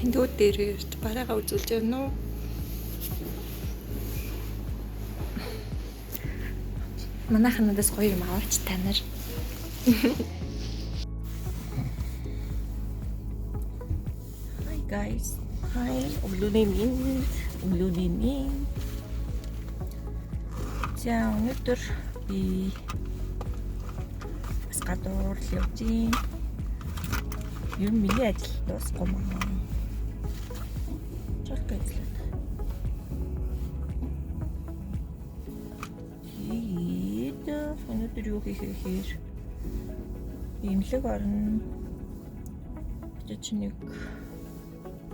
Хиндүүд дээр ирж бараагаа үзүүлж байна уу? Манайхан надаас гоё юм аваач та нар. Hi guys. Hi. Өглөөний минь. За өнөөдөр би бас гадуур явж юм. Юм миний ажил дуусахгүй маа. Чортой ажил. Өнөөдөр юу хийх гэхээр имлэг орно. Чи нэг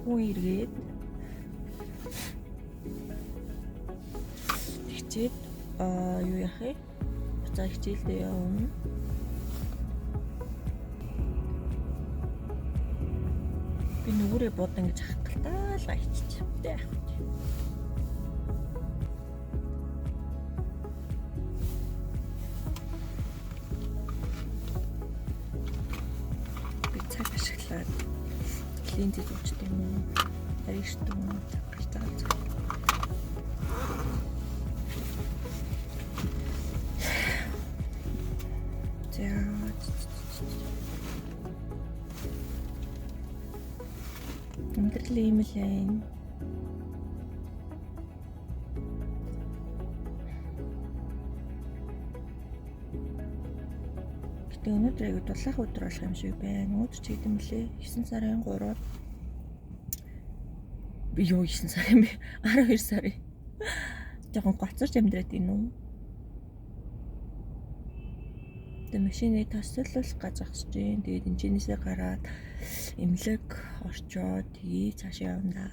хүн иргээд хичээд юу яах вэ? Буцаа хичээлдээ явна. Би нүгээрээ буудан гэж хаталтаа л ичиж яах вэ? Клиентэд өгчтэй юм уу? Ариштай юм уу? Загтаа. Өнөөдөр имэйлэн. Гэтэ өнөөдөр аягүй дулаах өдөр болох юм шиг байна. Өнөөдөр ч хэдэн мөлий 9 сарын 3-нд би юу 9 сарын бэ? 12 сарын. Жохон гоцорч амьдраад байна уу? Тэ машины тослуулах гэж ахсаж байна. Тэгээд энэчнээсээ гараад имлэг орчоод тэгээ цаашаа явна.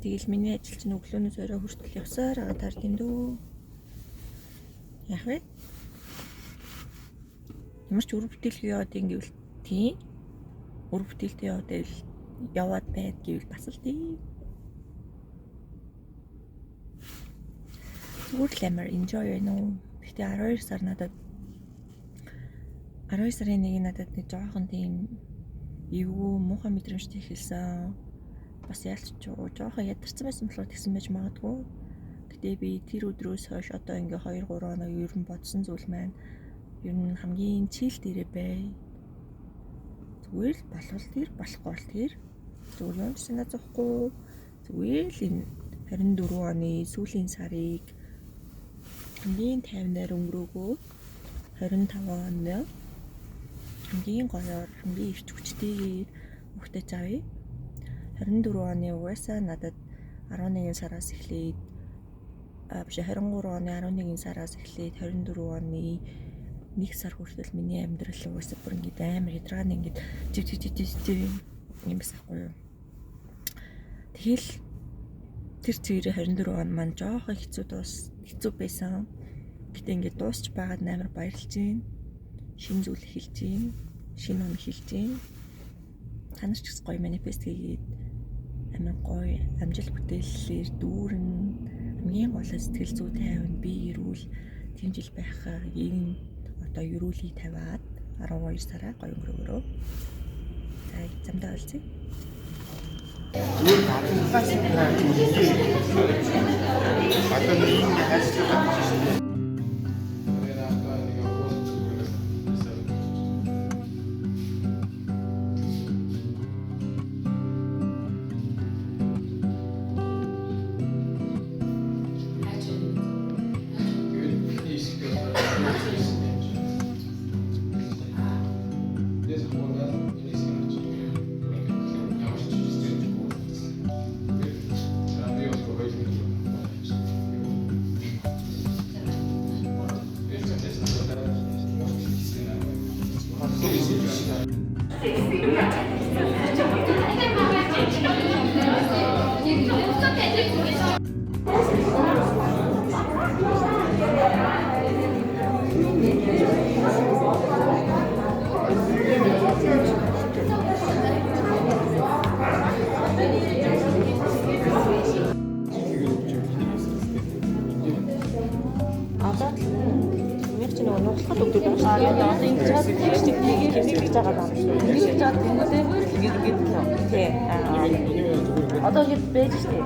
Тэгэл миний ажил чинь өглөөнөөс орой хүртэл явсаар байгаа тард юм дөө. Яах вэ? Ямар ч үр бүтээлгүй яваад ингэвэл тийм. Үр бүтээлтэй яваад байд гэвэл бас л тийм. Зүгээр л амар enjoy байна уу? Гэтэ 12 сар надад 12 сарын 1-ний надад нэг жоохон тийм эвгүй муухай мэдрэмжтэй эхэлсэн. Бас ялч жоохон ядарсан байсан болохоор тэгсэн байж магадгүй. Гэтэ би тэр өдрөөс хойш одоо ингээ 2-3 хоног ер нь бодсон зүйл маань ер нь хамгийн чийл дээрээ бай. Зүгээр л болвол тэр болохгүй бол тэр. Зүгээр юм санаа зовхгүй. Зүгээр л энэ 24 оны сүүлийн сарыг хамгийн тайвнаар өнгөрөөгөө 25 онд хамгийн гоёор хамгийн ирч хүчтэйгээр өгтөж авъя. 24 оны угаасаа надад 11 сараас эхлээд биш 23 оны 11 сараас эхлээд 24 оны 1 сар хүртэл миний амьдрал угаасаа бүр ингэ амар ядаргааны ингэ жив юм басахгүй юу. Тэгэл тэр цэгээрээ 24 он маань жоохон хэцүү байсан. Гэтэ ингэ дуусч байгаад амар баярлж байна. Шинэ зүйл эхэлж байна. Шинэ он эхэлж байна. Та нар ч гэсэн гоё манифест хийгээд амар гоё амжилт бүтээлээр дүүрэн хамгийн гол сэтгэл зүй тайван бие эрүүл тийм жил байхаа энэ одоо ерөөлийг тавиад 12 сараа гоё өнгөрөөрөө. За замдаа олцъя. одоо ингэж чад текстийг хийж байгаа юм шүү. Ингэж чад тэнгуүтэй ингэ тий. Одоо ингэ байж штэ.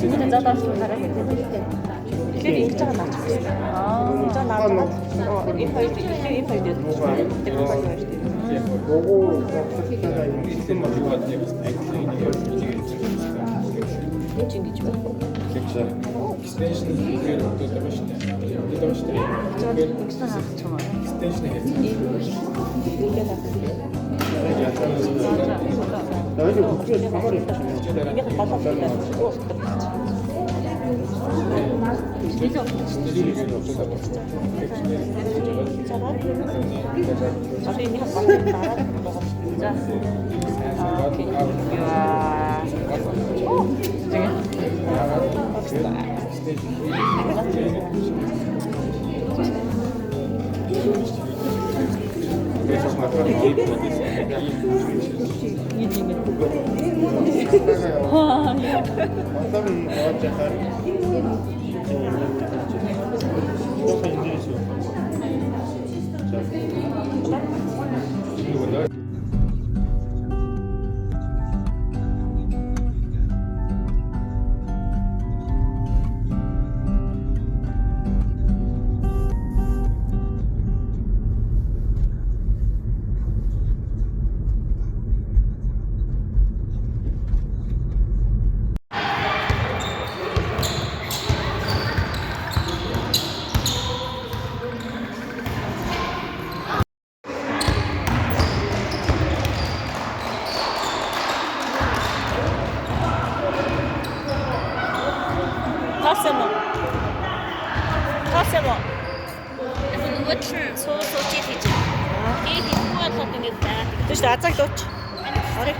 Тэнгуүтэй задаас хараа гэдэг. Тэгэхээр ингэж байгаа наач. За наач. Энэ хоёр дээр энэ хоёр дээр. Энд ингэж байна. Extension хийхээр одоо байгаа шүү дээ. Одоо байгаа шүү дээ. Тэгсэн хаач юм аа. Extension хийх. Давайте бүгд хамаар юм. Ингээд болоод байна. Таасаа. Нөгөө сууж хийж. Тэгээд ихгүй болоод ингэ байна. Тэгэж азаг дууч. Орой